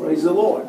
Praise the Lord.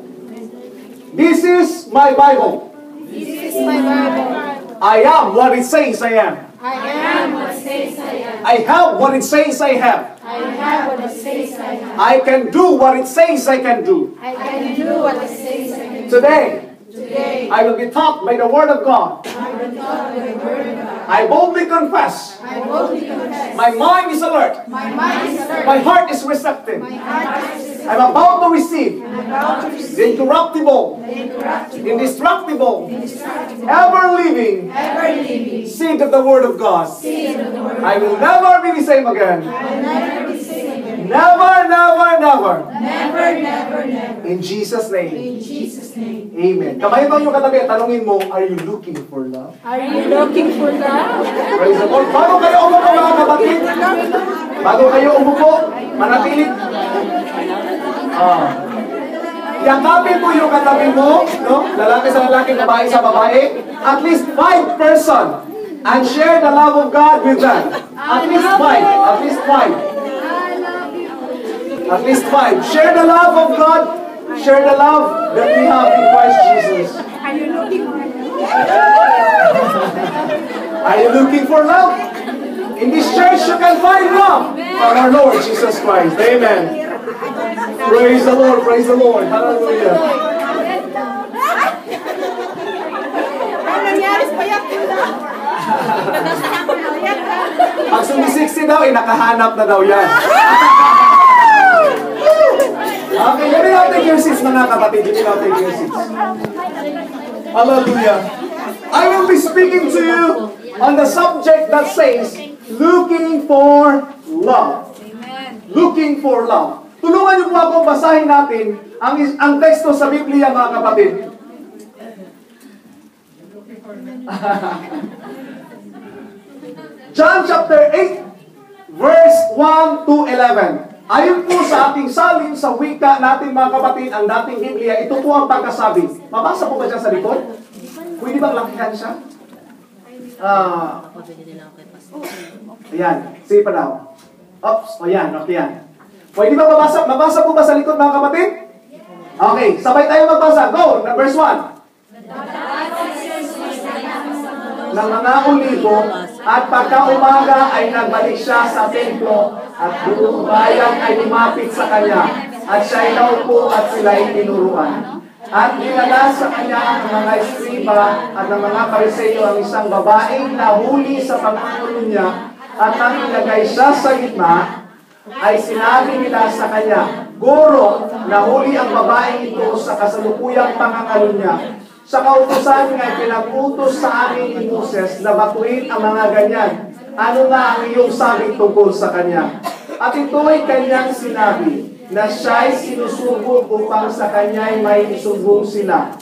This is my Bible. This is my Bible. I am what it says I am. I am what it says I am. I have what it says I have. I have what it says I have. I can do what it says I can do. I can do what it says I can do. Today, Today, I will be taught by the Word of God. I will taught by the Word of God. I boldly confess. I boldly confess. My mind is alert. My mind is alert. My heart is receptive. My heart is receptive. I'm about to receive I'm about to receive the incorruptible, the incorruptible, indestructible, indestructible, ever-living ever-living seed of the Word of God. seed of the Word of I God. will never be the same again. I will never be the same again. Never, never, never. Never, never, never. In Jesus' name. In Jesus' name. Amen. Kamay mo yung katabi, tanungin mo, are you looking for love? Are you looking for love? Praise the Lord. Bago kayo umupo mga kapatid, bago kayo umupo, manatilit. Yakapin mo yung katabi mo, no? Lalaki sa lalaki, babae sa babae. At least 5 person. And share the love of God with them. At least 5. At least 5. At least 5. Share the love of God. Share the love that we have in Christ Jesus. Are you looking for Are you looking for love? In this church, you can find love from our Lord Jesus Christ. Amen. Praise the Lord. Praise the Lord. Hallelujah. Ano nangyari sa payak? Pag sumisiksi daw, nakahanap na daw yan. Okay, let me now take your seats, mga kapatid. Let me now take your seats. Hallelujah. I will be speaking to you on the subject that says, looking for love. Looking for love. Tulungan niyo po ako basahin natin ang teksto sa Biblia, mga kapatid. John chapter 8, verse 1 to 11. Ayon po sa ating salin sa wika natin, mga kapatid, ang dating Biblia, ito po ang pagkasabi. Mabasa po ba siya sa likod? Pwede bang lakihan siya? Ayan, sige pa daw. Oops, o yan, okay yan. Pwede ba mabasa? Mabasa po ba sa likod, mga kapatid? Okay, sabay tayo magbasa. Go, verse 1. Ng mga ulibo, at pagka-umaga ay nagbalik siya sa templo, at buong bayan ay lumapit sa kanya, at siya'y naupo at sila'y tinuruan. At dinala sa kanya ang mga eskriba at ang mga pariseyo ang isang babaeng nahuli sa pangangulong niya, at nang ilagay siya sa gitna, ay sinabi nila sa kanya, Guro, nahuli ang babaeng ito sa kasalukuyang pangangalo niya. Sa kautusan nga pinag-utos sa amin ni Moses na batuin ang mga ganyan. Ano nga ang iyong sabi tungkol sa kanya? At ito'y kanyang sinabi na siya'y sinusubok upang sa kanya'y may isumbong sila.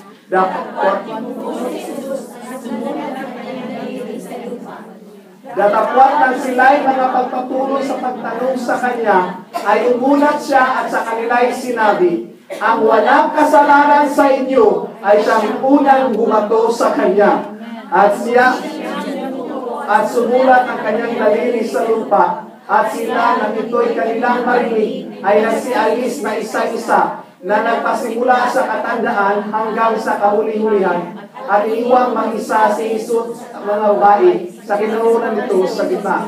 Datapwat ng sila'y mga pagpatuloy sa pagtanong sa kanya, ay umunat siya at sa kanila'y sinabi, ang walang kasalanan sa inyo ay siyang unang bumato sa kanya. At sumulat ang kanyang daliri sa lupa. At sila nang ito'y kanilang marinig ay nagsialis na isa-isa na nagpasimula sa katandaan hanggang sa kahuli-hulihan. At iniwang mag-isa si Jesus mga babae sa kinaunan nito sa gitna.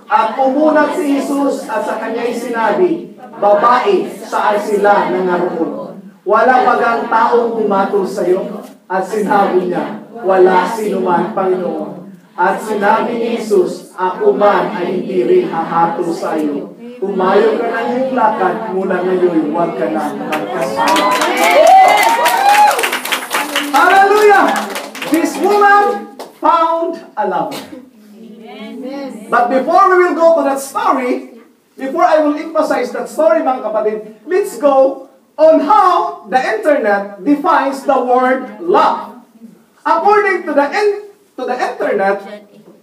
At umunat si Jesus at sa kanya'y sinabi, Babae, saan sila nangaroon? Wala bagang taong bumatol sa iyo? At sinabi niya, wala sinuman, Panginoon. At sinabi ni Jesus, ako man ay hindi rin hahatol sa iyo. Umayo ka ng iyong lakad, mula ngayon, huwag ka na magkasama. Hallelujah! This woman found a lover. But before we will go to that story, before I will emphasize that story, mga kapatid, let's go on how the internet defines the word love. According to the internet,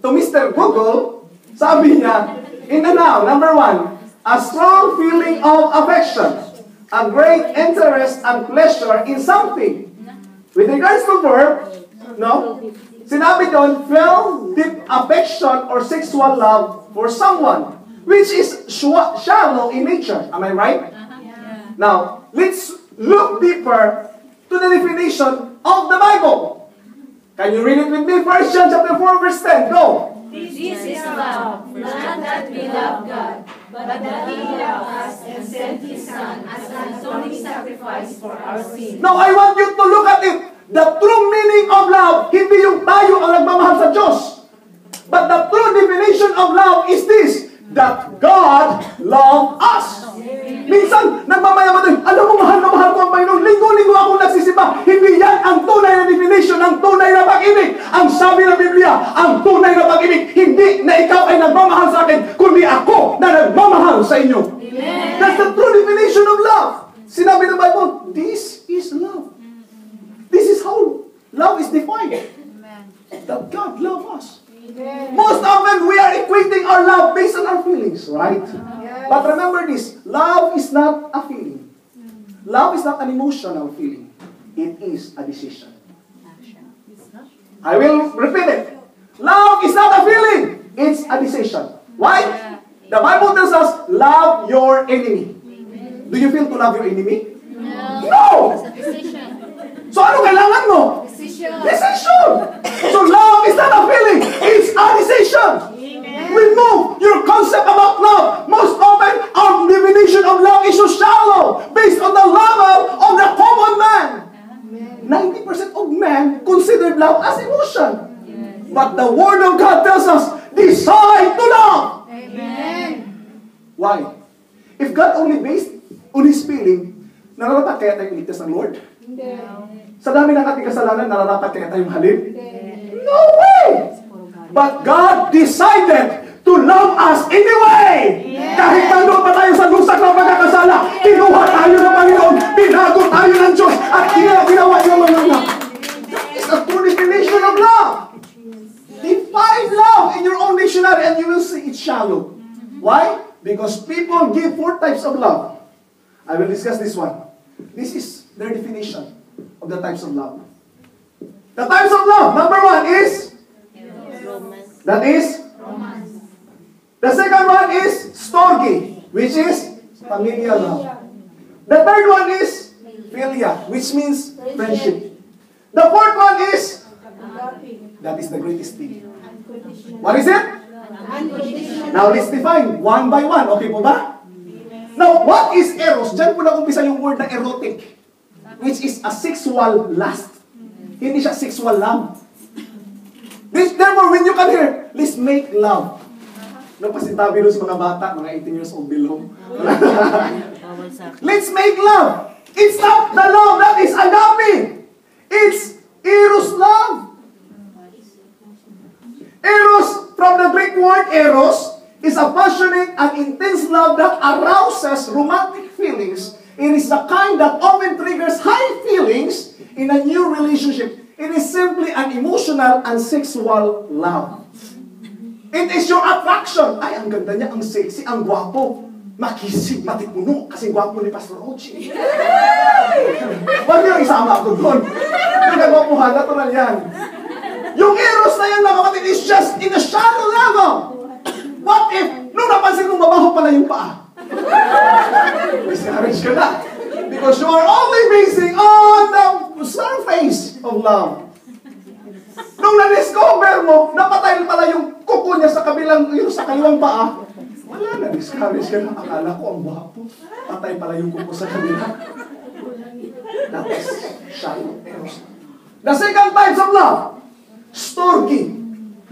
to Mr. Google, sabi niya, in the noun, number 1, a strong feeling of affection, a great interest and pleasure in something. With regards to verb, no? Sinabi doon, feel deep affection or sexual love for someone, which is shallow in nature. Am I right? Now, let's look deeper to the definition of the Bible. Can you read it with me? 1 John chapter 4, verse 10. Go. This is love, not that we love God, but that He loved us and sent His Son as an atoning sacrifice for our sins. Now, I want you to look at it. The true meaning of love, hindi yung tayo ang nagmamahal sa Diyos. But the true definition of love is this, that God loved us. Minsan, nagmamayaman tayo, alam mo, mahal na mahal ko ang Panginoon. Linggo-linggo ako nagsisimba. Hindi yan ang tunay na definition ng tunay na pag-ibig. Ang sabi ng Biblia, ang tunay na pag-ibig, hindi na ikaw ay nagmamahal sa akin, kundi ako na nagmamahal sa inyo. Amen. That's the true definition of love. Sinabi ng Bible, this is love. This is how love is defined. That God loves us. Most often, we are equating our love based on our feelings, right? But remember this, love is not a feeling. Love is not an emotional feeling. It is a decision. I will repeat it. Love is not a feeling. It's a decision. Why? The Bible tells us, love your enemy. Do you feel to love your enemy? No! So ano kailangan mo? Decision. So love is not a feeling. It's a decision. Remove your concept about love. Most often, our definition of love is so shallow, based on the level of the common man. 90% of men consider love as emotion. But the Word of God tells us, decide to love. Amen. Why? If God only based on His feeling, nararapat kaya tayong iligtas ng Lord? Hindi. Sa dami ng ating kasalanan, nararapat kaya tayong mahalin? No way! But God decided to love us anyway! Kahit nandun pa tayo sa lusak ng pagkakasala, kinuha tayo ng Panginoon, pinago tayo ng Diyos, at ginawa yung mga anak. That is a true definition of love. Define love in your own dictionary and you will see it's shallow. Why? Because people give 4 types of love. I will discuss this one. This is their definition of the types of love. The types of love, number 1 is that is romance. The second one is storge, which is familial love. The third one is philia, which means friendship. The fourth one is that is the greatest thing. What is it? Now let's define one by one. Okay po ba? Now, what is eros? Diyan po na-umpisa yung word na erotic, which is a sexual lust. Hindi siya sexual love. Therefore, when you come here, let's make love. Napasintabi doon sa mga bata, mga 18 years old below. Let's make love. It's not the love that is agape. It's eros love. Eros, from the Greek word eros, is a passionate and intense love that arouses romantic feelings. It is the kind that often triggers high feelings in a new relationship. It is simply an emotional and sexual love. It is your attraction. Ay, ang ganda niya, ang sexy, ang gwapo. Makisig, matipuno, kasi gwapo ni Pastor Ochi. Huwag niyo isama ako doon. Yung kagwapuhan, natural yan. Yung eros na yan, mga kapatid, is just in a shallow level. What if, nung napansin mong mabaho pala yung paa? Discourage ka na. Because you are only basing on the surface of love. Nung na-discover mo, napatay pala yung kuko niya sa kabilang, yung sa kaliwang paa, wala na, discourage ka na. Akala ko ang bapo. Patay pala yung kuko sa kabila. That is shallow eros. The second type of love, storge.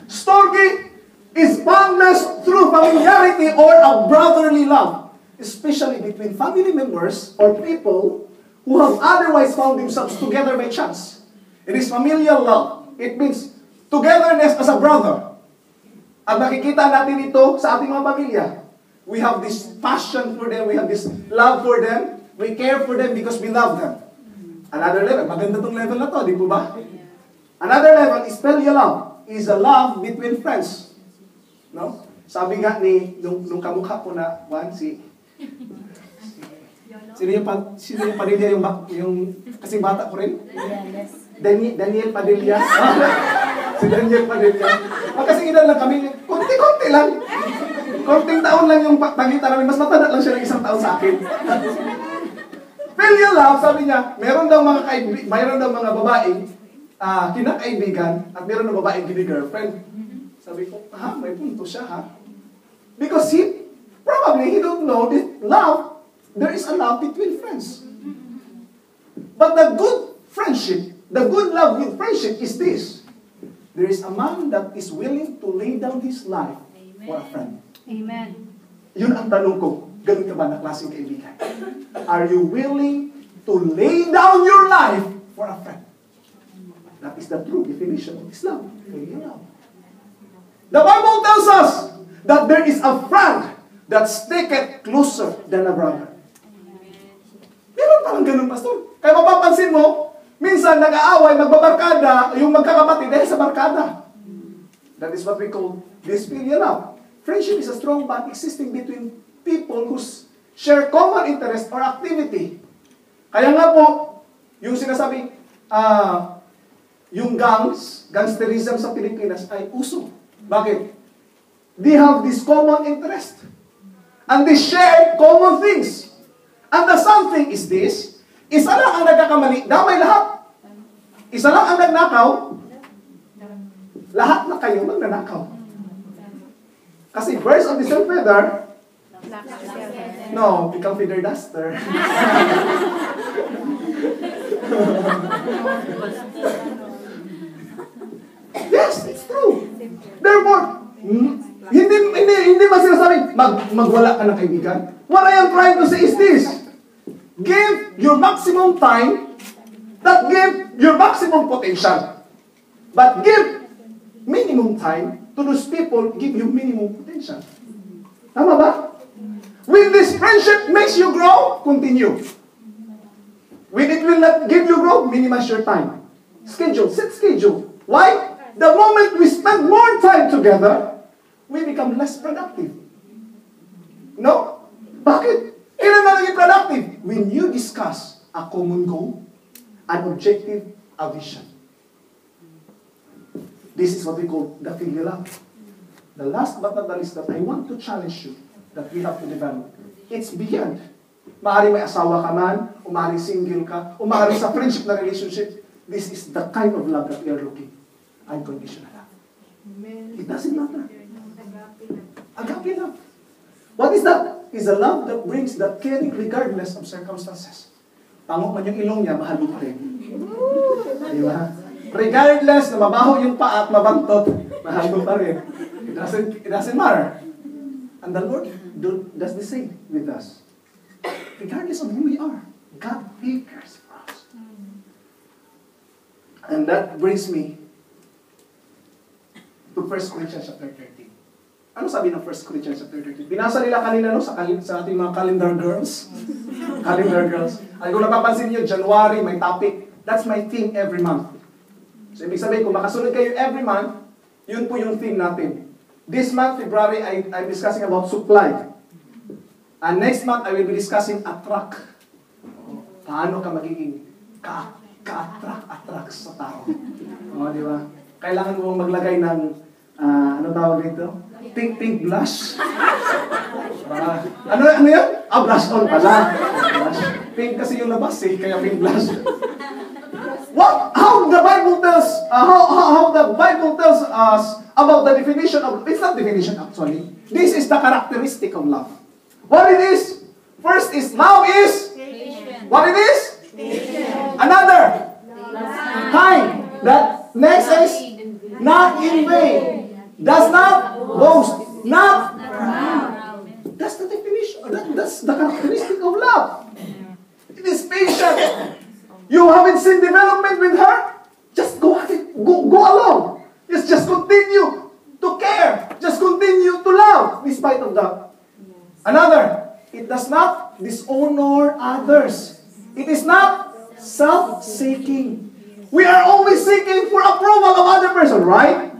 Storge is boundless through familiarity or a brotherly love, especially between family members or people who have otherwise found themselves together by chance. It is familial love. It means togetherness as a brother. At nakikita natin ito sa ating mga pamilya. We have this passion for them. We have this love for them. We care for them because we love them. Another level. Maganda tong level na to, di po ba? Another level is filial love. Is a love between friends. No? Sabi nga ni, nung kamukha ko na, sino yung Padilla yung kasing bata ko rin? Daniel Padilla. Si Daniel Padilla. Magkasing edad lang kami, konti-konti lang. Konting taon lang yung pagitan namin. Mas matanda lang siya ng 1 taon sa akin. Filial love, sabi niya, mayroon daw mga babaeng kinakaibigan at mayroon daw babaeng kini-girlfriend. Sabi ko, may punto siya, ha? Because he don't know that love, there is a love between friends. But the good friendship, the good love with friendship is this. There is a man that is willing to lay down his life for a friend. Amen. Yun ang tanong ko. Ganun ka ba na klaseng kaibigan? Are you willing to lay down your life for a friend? That is the true definition of Islam. Love. The Bible tells us that there is a friend that sticketh closer than a brother. Meron parang ganun, pastor. Kaya mapapansin mo, minsan nag-aaway, magbabarkada, yung magkakapatid dahil sa barkada. That is what we call this filial love. Friendship is a strong bond existing between people who share common interest or activity. Kaya nga po, yung sinasabi, yung gangsterism sa Pilipinas ay uso. Bakit? They have this common interest. And they share common things. And the something is this, isa lang ang nagkakamali, damay lahat. Isa lang ang nagnakaw, lahat na kayo magnanakaw. Kasi birds of the same feather, no, become feather duster. Yes, it's true. Therefore, hindi ba sinasabing magwala ka ng kaibigan? What I am trying to say is this. Give your maximum time, not give your maximum potential. But give minimum time to those people, give you minimum potential. Tama ba? When this friendship makes you grow, continue. When it will not give you growth, minimize your time. Set schedule. Why? The moment we spend more time together, we become less productive. No? Bakit? Kailan na naging productive? When you discuss a common goal, an objective, a vision. This is what we call the filial love. The last but not the least that I want to challenge you that we have to develop. It's beyond. Maaaring may asawa ka man, o maaaring single ka, o maaaring sa friendship na relationship. This is the kind of love that we are looking. Unconditional love. It doesn't matter. Agape love. What is that? It's a love that brings that caring regardless of circumstances. Tangok man yung ilong niya, mahal mo pa rin. Di ba? Regardless na mabaho yung paa at mabantot, mahal mo pa rin. It doesn't matter. And the Lord does the same with us. Regardless of who we are, God cares for us. And that brings me to 1 Corinthians chapter 13. Ano sabi ng 1 Corinthians chapter 13? Binasa nila kanina sa ating mga calendar girls. Calendar girls. Ay kung napapansin niyo, January may topic. That's my theme every month. So ibig sabihin, kung makasunod kayo every month, yun po yung theme natin. This month, February, I'm discussing about supply. And next month, I will be discussing attract. Paano ka magiging ka-attract sa tao. Di ba? Kailangan mo maglagay ng, ano tawag dito? Pink blush. Ano yan? Blush on pala. Blush. Pink kasi yung labas kaya pink blush. How the Bible tells us about the definition of, it's not definition actually. This is the characteristic of love. What it is? First is love is patient. What it is? Patient. Another kind. That next is not in vain. Does not boast. Not proud. That's the definition. That's the characteristic of love. It is patient. You haven't seen development with her? Just go ahead. Go along. Just continue to care. Just continue to love despite of that. Another, it does not dishonor others. It is not self-seeking. We are always seeking for approval of other person, right?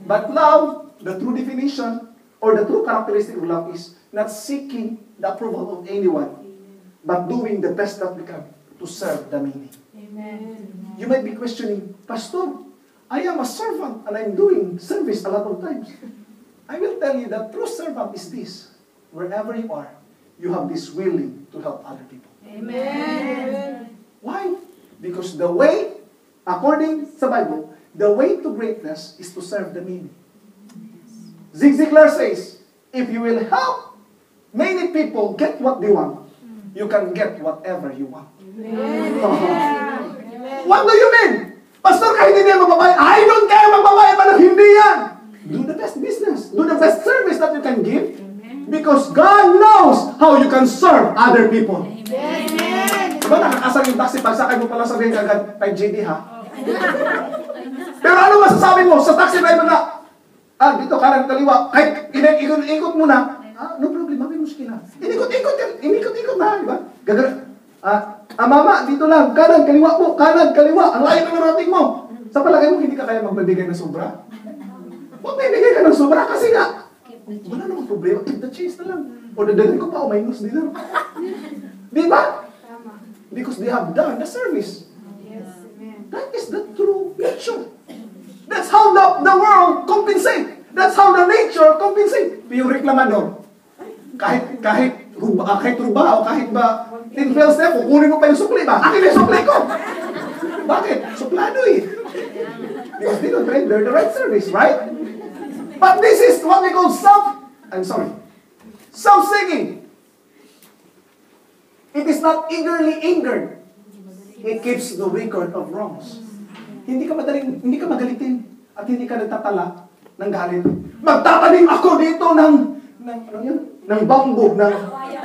But love, the true definition or the true characteristic of love is not seeking the approval of anyone, but doing the best that we can to serve the many. Amen. You might be questioning, Pastor, I am a servant and I'm doing service a lot of times. I will tell you that true servant is this. Wherever you are, you have this willing to help other people. Amen. Why? Because the way, according sa Bible, the way to greatness is to serve the many. Zig Ziglar says, if you will help many people get what they want, you can get whatever you want. What do you mean? Pastor, kahit hindi yan magbabayad. I don't care magbabayad pa ng hindi yan. Do the best business. Do the best service that you can give. Because God knows how you can serve other people. Diba nakakasal yung taxi, pagsakay mo pala sabihin agad, 5GD ha? Pero ano masasabi mo sa taxi driver na, dito kanan kaliwa, kahit ikot mo na, no problem, mami muskila. Inikot na, di ba? Mama, dito lang, kanan, kaliwa po, kanan, kaliwa, ang layo na narating mo. Sa palagay mo, hindi ka kaya magbibigay ng sobra? Huwag bibigay ka ng sobra kasi nga, wala namang problema, keep the change na lang. O dadalhin ko pa, o minus din lang. Di ba? Because they have done the service. That is the true nature. That's how the world compensate. That's how the nature compensate. Yung reklamador, kahit ruba o kahit ba tinfels na, kukunin mo pa yung sukli ba? Akin yung sukli ko! Bakit? Suplado eh. Because they don't render the right service, right? But this is what we call self-seeking. It is not eagerly angered. It keeps the record of wrongs. Hindi ka magalitin at hindi ka nagtatala ng galit. Magtatanim ako dito ng bamboo, ng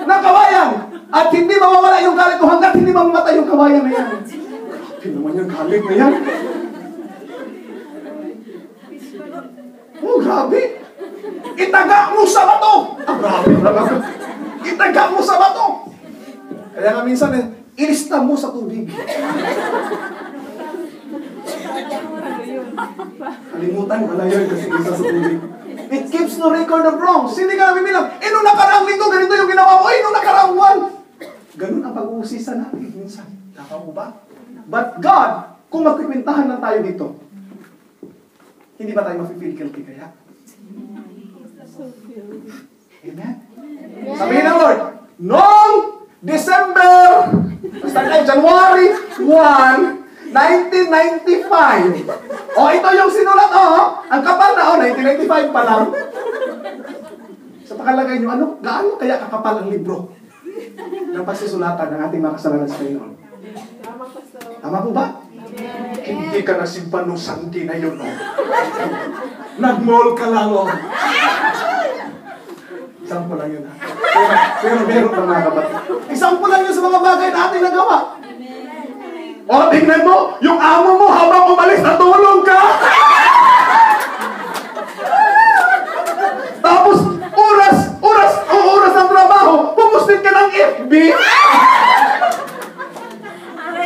kawayan. At hindi mawawala yung galit ko hanggat hindi mamamatay yung kawayan na yan. Grabe naman yung galit na yan. Oh, grabe. Itaga mo sa bato. Grabe talaga. Itaga mo sa bato. Kaya nga minsan, ilista mo sa tubig. Kalimutan, wala yun kasi isa sa tubig. It keeps no record of wrongs. Hindi ka namin bilang, nung nakaraang linggo, ganito yung ginawa mo, nung nakaraang buwan. Ganun ang pag-uusisa natin minsan. Tama mo ba? But God, kung magkikwentahan lang tayo dito, hindi ba tayo mafe-feel guilty kaya? Amen? Sabihin ng Lord, noong December, January 1, 1995. Ito yung sinulat, ang kapal na, 1995 pa lang. Sa pakalagay nyo, gaano kaya kakapal ang libro ng pagsisulatan ng ating mga kasalanan sa Panginoon? Tama po ba? Hindi ka nasimpan nung santi na yun, Nag-mall ka lang, Isang lang yun, Pero meron pa mga kapatid. Isang lang yun sa mga bagay na ating nagawa. Tingnan mo, yung amo mo habang umalis, natulog ka! Tapos, oras ng trabaho, pumustin ka ng FB.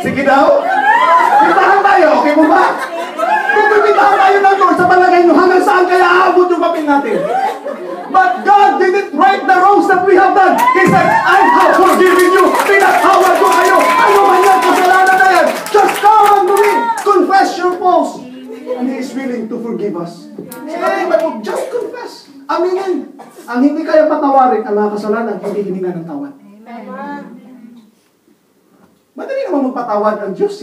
Sige daw. Bitahan tayo, okay mo ba? Kung bibitahan tayo ng Lord sa palagay nyo, hanggang saan kaya aabot yung papel natin? But God didn't right the wrongs that we have done. He said, I have forgiven you. Pinatawad ko kayo. Ano man yan, kasalanan na yan. Just come unto me. Confess your faults. And He is willing to forgive us. Sabi mo, just confess. Aminin. Ang hindi kaya patawarin ang mga kasalanan, hindi hininga ng tawad. Madali naman magpatawad ang Diyos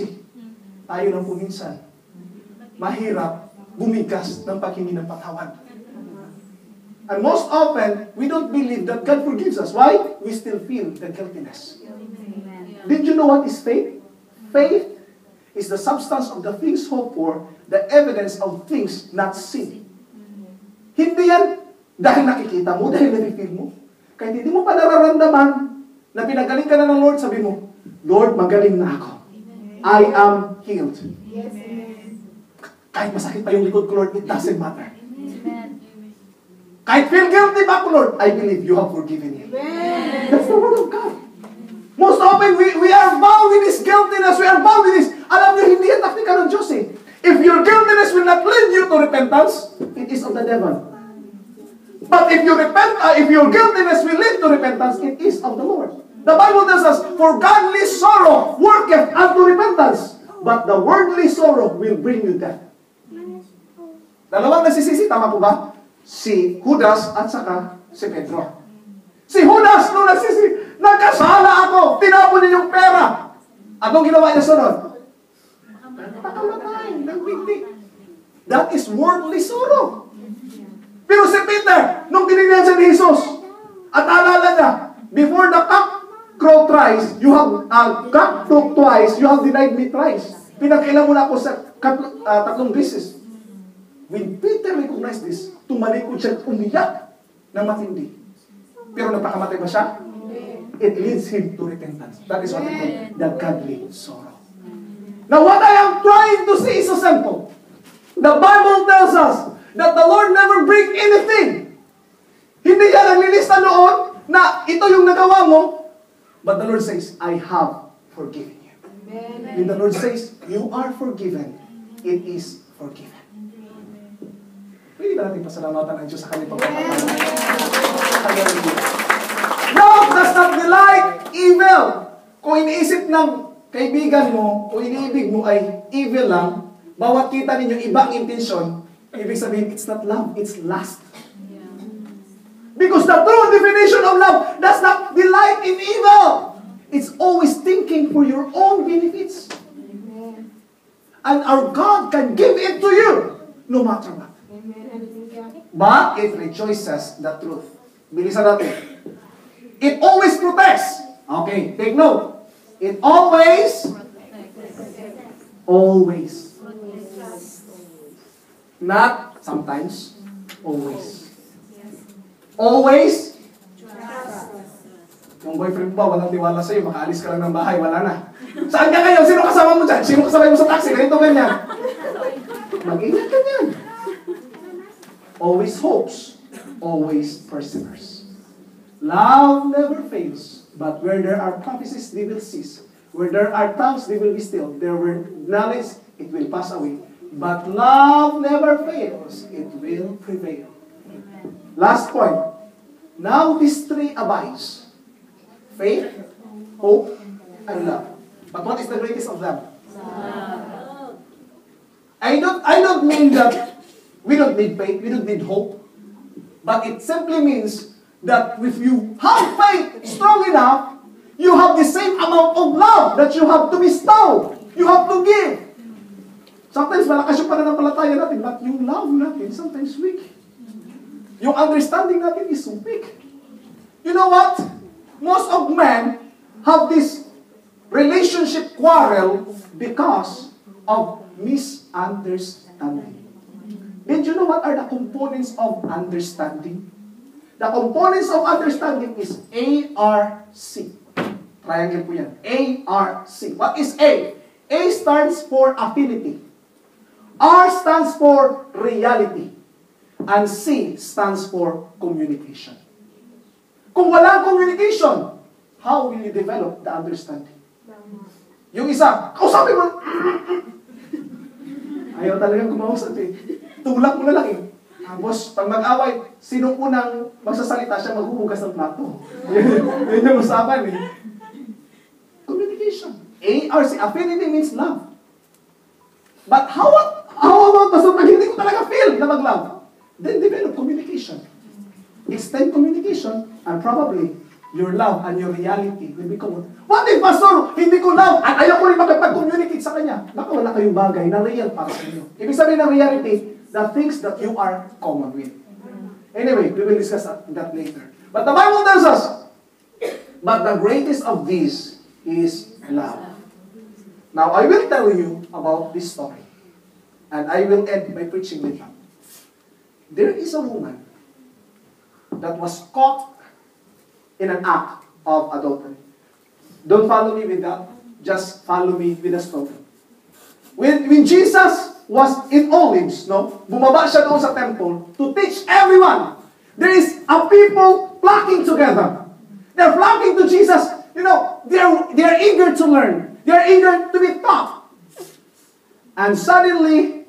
Tayo lang po minsan. Mahirap bumigas ng paghingi ng patawad. And most often, we don't believe that God forgives us. Why? We still feel the guiltiness. Did you know what is faith? Faith is the substance of the things hoped for, the evidence of things not seen. Hindi yan dahil nakikita mo, dahil nafe-feel mo. Kahit hindi mo pa nararamdaman na pinagaling ka na ng Lord, sabi mo, Lord, magaling na ako. I am healed. Kahit masakit pa yung likod ko, Lord, it doesn't matter. Kahit feel guilty ba ko, Lord, I believe you have forgiven me. That's the word of God. Most often, we are bound with this guiltiness. We are bound with this. Alam niyo, hindi yan taktika ng Diyos If your guiltiness will not lead you to repentance, it is of the devil. But if your guiltiness will lead to repentance, it is of the Lord. The Bible tells us, for godly sorrow worketh unto repentance, but the worldly sorrow will bring you death. Dalawang nasisisi, tama po ba? Si Judas at saka si Pedro. Si Judas, nung nagkasala ako, tinapon niya yung pera. Anong ginawa niya sunod? Pakamatay, nagbigti. That is worldly sorrow. Pero si Peter, nung tinignan siya ni Jesus, at alala niya, before the cock crow thrice, you have cock crow twice, you have denied me thrice. Pinakailan mo na ako sa tatlong beses. When Peter recognized this, tumalikod siya at umiyak na matindi. Pero nagpakamatay ba siya? It leads him to repentance. That is what we call the godly sorrow. Now what I am trying to say is so simple. The Bible tells us that the Lord never break anything. Hindi niya naglilista noon na ito yung nagawa mo. But the Lord says, I have forgiven you. When the Lord says, you are forgiven, it is forgiven. Pwede ba natin pasalamatan ang Diyos sa kanyang pagpapatawad? Love does not delight evil. Kung iniisip ng kaibigan mo o iniibig mo ay evil lang, bawat kita ninyo ibang intensyon, ibig sabihin, it's not love, it's lust. Because the true definition of love does not delight in evil. It's always thinking for your own benefits. And our God can give it to you, no matter what. But it rejoices the truth. Bilisan natin. It always protects. Okay, take note. It always. Not sometimes. Always. Always. Yung boyfriend ba, walang tiwala sa'yo, makaalis ka lang ng bahay, wala na. Saan ka ngayon? Sino kasama mo dyan? Sino kasama mo sa taxi? Ganito, ganyan. Mag-ingat ka dyan. Always hopes, always perseveres. Love never fails, but where there are prophecies, they will cease. Where there are tongues, they will be still. There were knowledge, it will pass away. But love never fails, it will prevail. Last point. Now these three abides. Faith, hope, and love. But what is the greatest of them? Love. I don't mean that we don't need faith, we don't need hope. But it simply means that if you have faith strong enough, you have the same amount of love that you have to bestow. You have to give. Sometimes malakas yung pananampalataya natin, but yung love natin sometimes weak. Yung understanding natin is weak. You know what? Most of men have this relationship quarrel because of misunderstanding. Did you know what are the components of understanding? The components of understanding is ARC. Triangle po yan. ARC. What is A? A stands for affinity. R stands for reality. And C stands for communication. Kung walang communication, how will you develop the understanding? Yung isa, kausapin mo. Ayaw talagang kumausap eh. Tulak mo na lang eh. Boss, pag mag-away, sinong unang magsasalita siya maghuhugas ng plato? Yun yung usapan eh. Communication. ARC, affinity means love. But how about pag hindi ko talaga feel na mag-love? Then develop communication. Extend communication, and probably your love and your reality will become. What if, Pastor, hindi ko love at ayaw ko rin makipag-communicate sa kanya? Baka wala kayong bagay na real para sa inyo. Ibig sabihin ng reality, the things that you are common with. Anyway, we will discuss that later. But the Bible tells us, but the greatest of these is love. Now, I will tell you about this story. And I will end my preaching with that. There is a woman that was caught in an act of adultery. Don't follow me with that. Just follow me with the story. When Jesus was in Olives, bumaba siya doon sa temple to teach everyone. There is a people flocking together. They're flocking to Jesus. They're eager to learn. They're eager to be taught. And suddenly,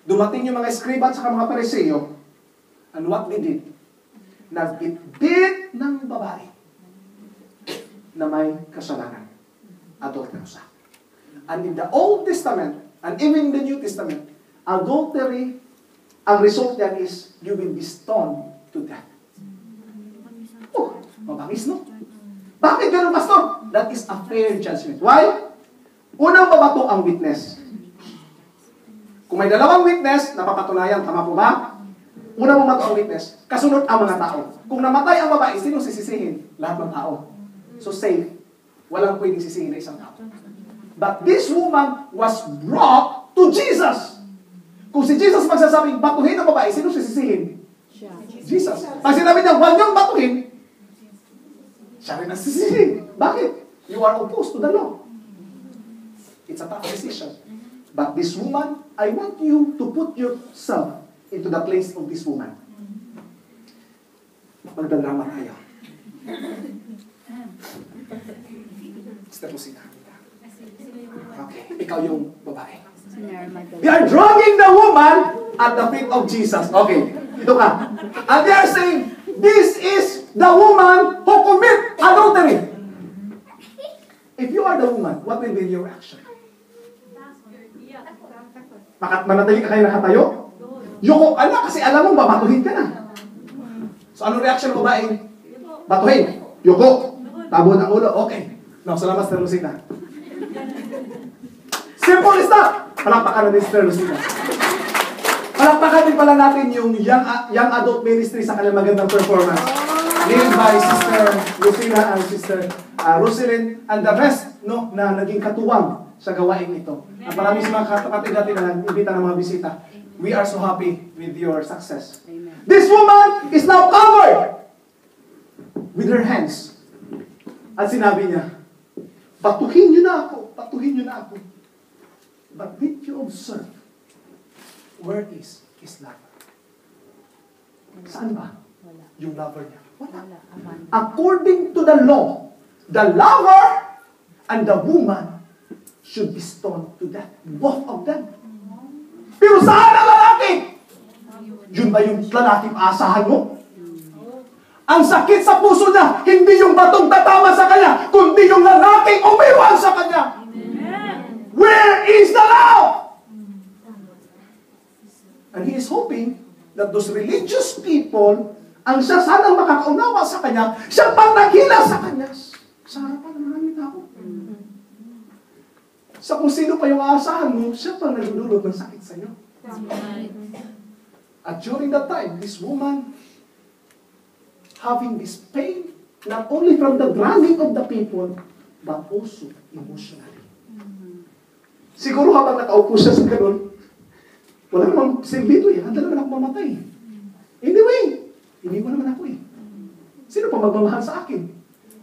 dumating yung mga escriba at saka mga Pariseo. And what they did? Nagbitbit ng babae na may kasalanan. Adulterous act. And in the Old Testament, and even in the New Testament, adultery, ang result niyan is, you will be stoned to death. Oh, Mabangis, no? Bakit ganun, pastor? That is a fair judgment. Why? Unang babato ang witness. Kung may dalawang witness, napapatunayan, tama po ba? Unang babato ang witness, kasunod ang mga tao. Kung namatay ang babae, sino sisisihin? Lahat ng tao. So safe. Walang pwedeng sisihin na isang tao. But this woman was brought to Jesus. Kung si Jesus magsasabing, batuhin ang babae, sino sisisihin? Jesus. Pag sinabi niya, huwag niyong batuhin, siya rin ang sisisihin. Bakit? You are opposed to the law. It's a tough decision. But this woman, I want you to put yourself into the place of this woman. Magdadrama tayo. Sister Lucina. Okay, ikaw yung babae. They are dragging the woman at the feet of Jesus. Okay, ito ka. And they are saying, this is the woman who commit adultery. If you are the woman, what will be your reaction? Manatili ka kayo nakatayo? Yuko ka na kasi alam mong babatuhin ka na. So anong reaction ng babae? Batuhin. Yuko. Tabo ng ulo. Okay. No, salamat Sister Lucina. Simple is that. Palakpakan natin Sister Lucina. Palakpakan din pala natin yung young adult ministry sa kanilang magandang performance. Led by Sister Lucina and Sister Roselyn and the rest na naging katuwang sa gawain ito. At marami sa mga kapatid natin na nag-ibita ng mga bisita. We are so happy with your success. Amen. This woman is now covered with her hands. At sinabi niya, batuhin niyo na ako, batuhin niyo na ako. But did you observe, where is his lover? Saan ba? Yung lover niya. Wala. According to the law, the lover and the woman should be stoned to death. Both of them. Pero saan ang lalaki? Yun ba yung lalaking asahan mo? Ang sakit sa puso niya, hindi yung batong tatama sa kanya, kundi yung lalaking umiwan sa kanya. Where is the love? And he is hoping that those religious people, ang siya sanang makakaunawa sa kanya, siya pang naghila sa kanya. Sa harapan ng maraming tao. Sa kung sino pa yung aasahan mo, siya pa nagdudulot ng sakit sa iyo. At during that time, this woman, having this pain, not only from the dragging of the people, but also emotionally. Siguro habang nakaupo siya sa ganun, wala namang silbi ito eh. Handa naman ako mamatay. Anyway, hindi mo naman ako eh. Sino pa magmamahal sa akin?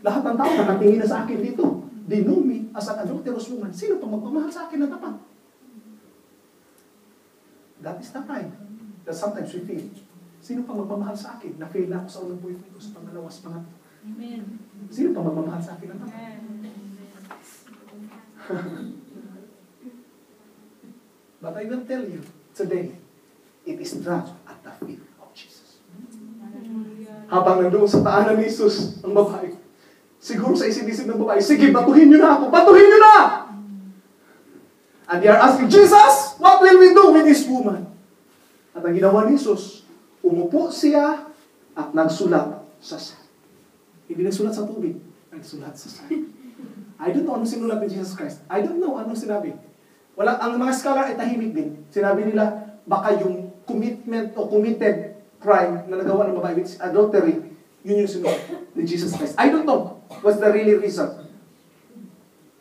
Lahat ng tao nakatingin na sa akin dito. They know me as an adulterous woman. Sino pa magmamahal sa akin na tapat? That is the pride that sometimes we feel. Sino pa magmamahal sa akin? Na-fail na ako sa unang boyfriend ko, sa pangalawa, sa pangatlo. Amen. Sino pa magmamahal sa akin na tapat? But I will tell you, today, it is dragged at the feet of Jesus. Habang nandoon sa taanan ni Jesus, ang babae, siguro sa isip-isip ng babae, sige, batuhin niyo na ako, batuhin niyo na! And they are asking, Jesus, what will we do with this woman? At ang ginawa ni Jesus, umupo siya at nagsulat sa sand. Hindi nagsulat sa tubig, nagsulat sa sand. I don't know ano sinulat ni Jesus Christ. I don't know ano sinabi. Ang mga scholar ay tahimik din. Sinabi nila, baka yung commitment o committed crime na nagawa ng babae, which adultery, yun yung sinulat ni Jesus Christ. I don't know what's the really reason.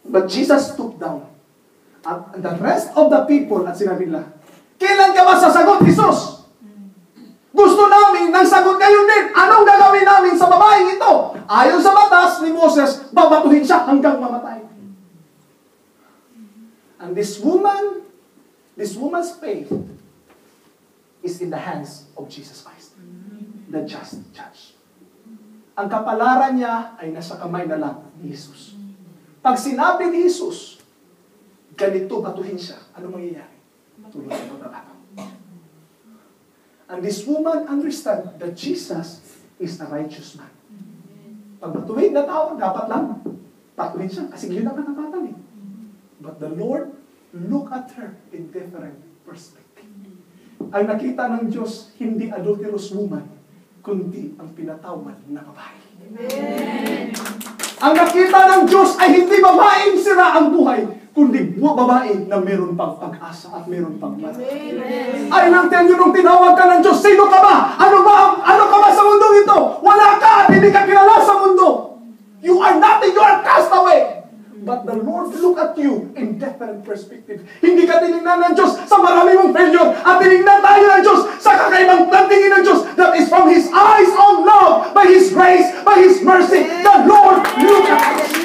But Jesus stooped down. At the rest of the people, at sinabi nila, kailan ka ba sasagot, Jesus? Gusto namin ng sagot ngayon din. Anong gagawin namin sa babaeng ito? Ayon sa batas ni Moses, babatuhin siya hanggang mamatay. And this woman's faith is in the hands of Jesus Christ, the just judge. Ang kapalaran niya ay nasa kamay na lang ni Jesus. Pag sinabi ni Jesus, ganito batuhin siya, ano mangyayari? Tuloy ang pagbabato. And this woman understand that Jesus is a righteous man. Pag batuhin na tao, dapat lang batuhin siya kasi yun ang katapatan eh. But the Lord look at her in different perspective. Ang nakita ng Diyos, hindi adulterous woman, kundi ang pinatawad na babae. Ang nakita ng Diyos ay hindi babaeng sira ang buhay, kundi babae na meron pang pag-asa at meron pang marami. I will tell you, nung tinawag ka ng Diyos, sino ka ba? Ano ka ba sa mundong ito? Wala ka at hindi ka kilala sa mundo. You are nothing, you are castaway. But the Lord look at you in different perspective. Hindi ka tinignan ng Diyos sa marami mong failure, at tinignan tayo ng Diyos sa kakaibang tingin ng Diyos that is from His eyes of love, by His grace, by His mercy. The Lord look at us.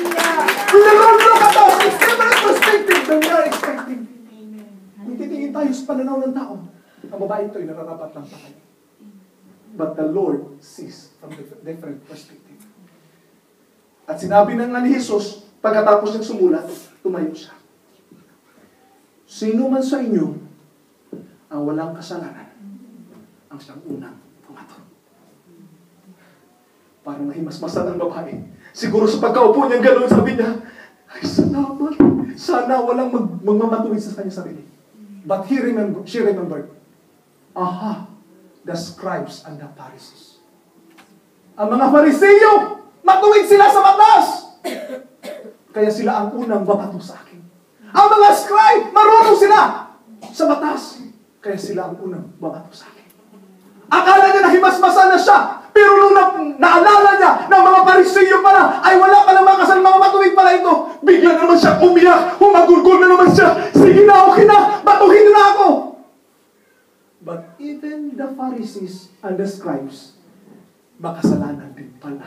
When the Lord look at us, it's different perspective than we are expecting. Kung titingin tayo sa pananaw ng tao, ang babae ito'y nararapat lang sa kanya. But the Lord sees from different perspective. At sinabi na nga ni Jesus, pagkatapos niyang sumulat, tumayo siya. Sino man sa inyo ang walang kasalanan, ang siyang unang pumato. Parang nahimasmasan ang babae. Siguro sa pagkaupo niyang gano'n, sabi niya, ay salamat. Sana walang magmamatuwid sa kanya sarili. But she remembered, aha, the scribes and the Pharisees. Ang mga Fariseo, matuwid sila sa batas. Kaya sila ang unang babato sa akin. Ang mga scribe, marunong sila sa batas. Kaya sila ang unang babato sa akin. Akala niya na himasmasan na siya. Pero nung naalala niya na mga Pariseo pala, ay wala pala mga kasal, mga matuwid pala ito. Bigla naman siya umiyak, humagulgol na naman siya. Sige na, okay na, batuhin na ako. But even the Pharisees and the scribes, makasalanan din pala.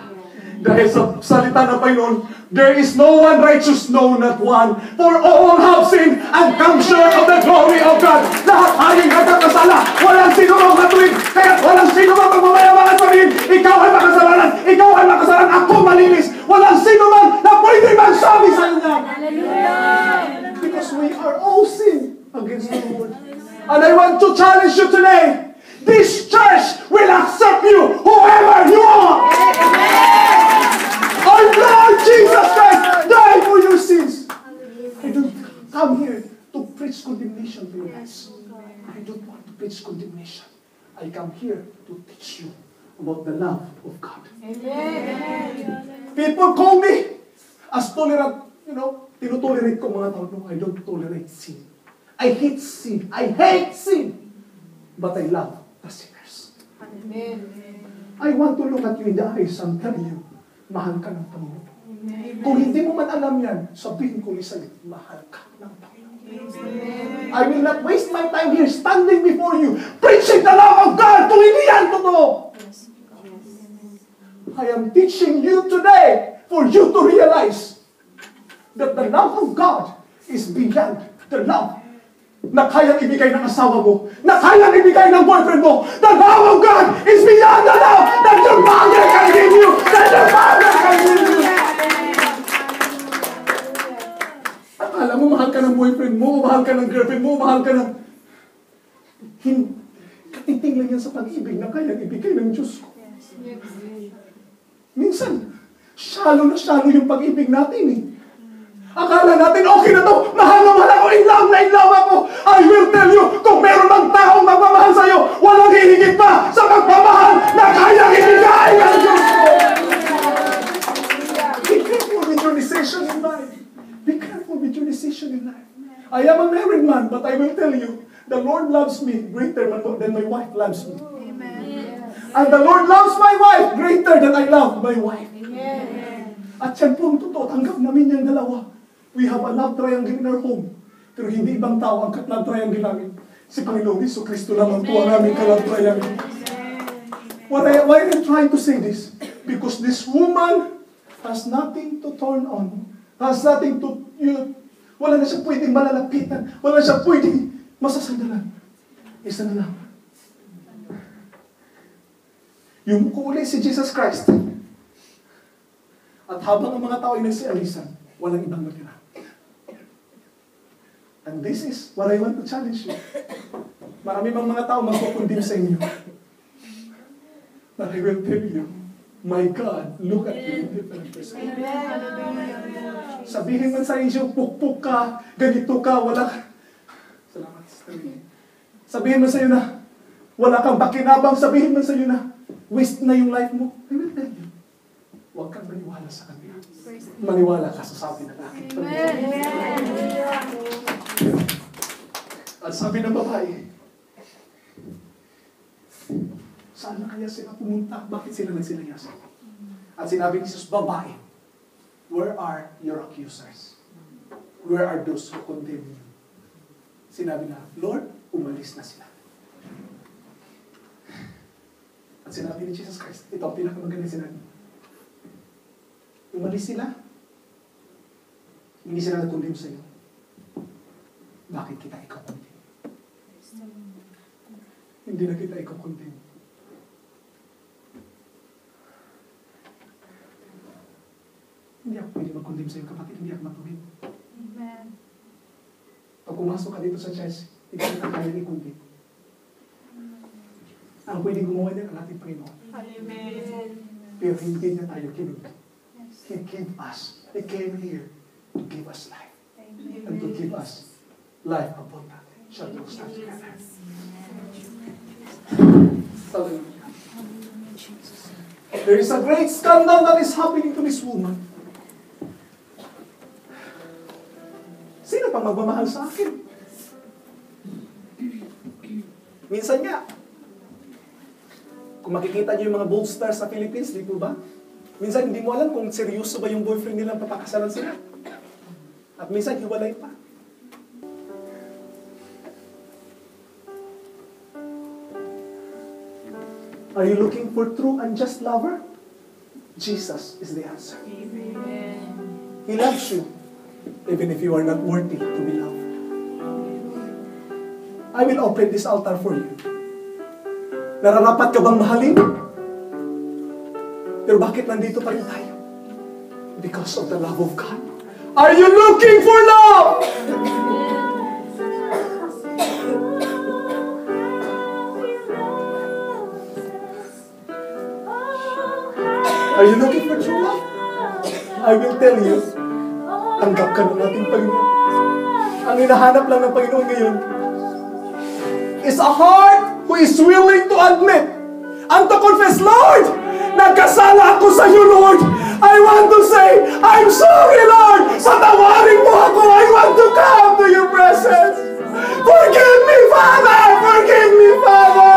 Dahil sa salita ng Panginoon, there is no one righteous, no, not one. For all have sinned and come short of the glory of God. Lahat ay nagkakasala. Walang sino mang matuwid. Kaya walang sino mang magmamayaman sabihin, ikaw ay makasalanan, ikaw ay makasalanan, ako malinis. Walang sino man na pwede magsabi sa inyo. Because we are all sin against the Lord. And I want to challenge you today. This church will accept you, whoever you are. Our Lord Jesus Christ died for your sins. I don't come here to preach condemnation to you guys. I don't want to preach condemnation. I come here to teach you about the love of God. People call me as tolerant, tinutolerate ko mga tao. No, I don't tolerate sin. I hate sin. I hate sin. But I love the sinners. I want to look at you in the eyes and tell you, mahal ka ng Panginoon. Kung hindi mo man alam yan, sabihin ko sa'yo, mahal ka ng Panginoon. I will not waste my time here standing before you, preaching the love of God kung hindi yan totoo. I am teaching you today for you to realize that the love of God is beyond the love na kayang ibigay ng asawa mo, na kayang ibigay ng boyfriend mo. The love of God is beyond the love that your father can give you, that your father can give you. Akala mo, mahal ka ng boyfriend mo, mahal ka ng girlfriend mo, mahal ka ng... Katiting lang yan sa pag-ibig na kayang ibigay ng Diyos ko. Minsan, shallow na shallow yung pag-ibig natin eh. Akala natin, okay na to, mahal na mahal ako, in love ako. I will tell you, kung meron mang taong magmamahal sa'yo, walang hihigit pa sa pagmamahal na kayang ibigay ng Diyos ko. Be careful with your decision in life. Be careful with your decision in life. I am a married man, but I will tell you, the Lord loves me greater than my wife loves me. And the Lord loves my wife greater than I love my wife. At yan po ang totoo, tanggap namin yung dalawa. We have a love triangle in our home. Pero hindi ibang tao ang love triangle namin. Si Panginoon Kristo lamang po ang aming ka-love triangle. Why am I trying to say this? Because this woman has nothing to turn on. Has nothing to... wala na siya pwedeng malalapitan. Wala na siya pwedeng masasandalan. Isa na lang. Yung kulay si Jesus Christ. At habang ang mga tao ay nagsialisan, walang ibang matira. And this is what I want to challenge you. Marami bang mga tao magkukundim sa inyo. But I will tell you, my God, look at you in different perspective. Sabihin man sa inyo, pukpuk ka, ganito ka, wala ka. Salamat. Sabihin man sa iyo na, wala kang pakinabang. Sabihin man sa iyo na, waste na yung life mo. I will tell you, huwag kang maniwala sa kanila. Maniwala ka sa sabi ng aking Panginoon. At sabi ng babae, saan na kaya sila pumunta? Bakit sila nagsilayas? At sinabi ni Jesus, babae, where are your accusers? Where are those who condemn you? Sinabi na, Lord, umalis na sila. At sinabi ni Jesus Christ, ito ang pinakamagandang sinabi. Umalis sila. Hindi sila nag-condemn sa iyo. Bakit kita ikaw-condemn? Hindi na kita ikaw-condemn. Hindi ako pwede mag-condemn sa iyo, kapatid. Hindi ako matulid. Amen. Pag pumasok ka dito sa church, hindi kita kaya i-condemn. Ang pwedeng gumawa niya ang ating Panginoon. Amen. Pero hindi niya tayo kinunod. He gave us. He came here to give us life. And to give us life abundantly. Shall we stand together? Hallelujah. There is a great scandal that is happening to this woman. Sino pang magmamahal sa akin? Minsan nga, kung makikita niyo yung mga bold stars sa Philippines, di po ba? Minsan hindi mo alam kung seryoso ba yung boyfriend nilang papakasalan sila. At minsan hiwalay pa. Are you looking for true and just lover? Jesus is the answer. He loves you, even if you are not worthy to be loved. I will open this altar for you. Nararapat ka bang mahalin? Pero bakit nandito pa rin tayo? Because of the love of God. Are you looking for love? Are you looking for true love? I will tell you, tanggap ka ng ating Panginoon. Ang hinahanap lang ng Panginoon ngayon is a heart who is willing to admit and to confess, Lord, nagkasala ako sa iyo, Lord. I want to say, I'm sorry, Lord. Sa tawarin mo ako, I want to come to your presence. Forgive me, Father. Forgive me, Father.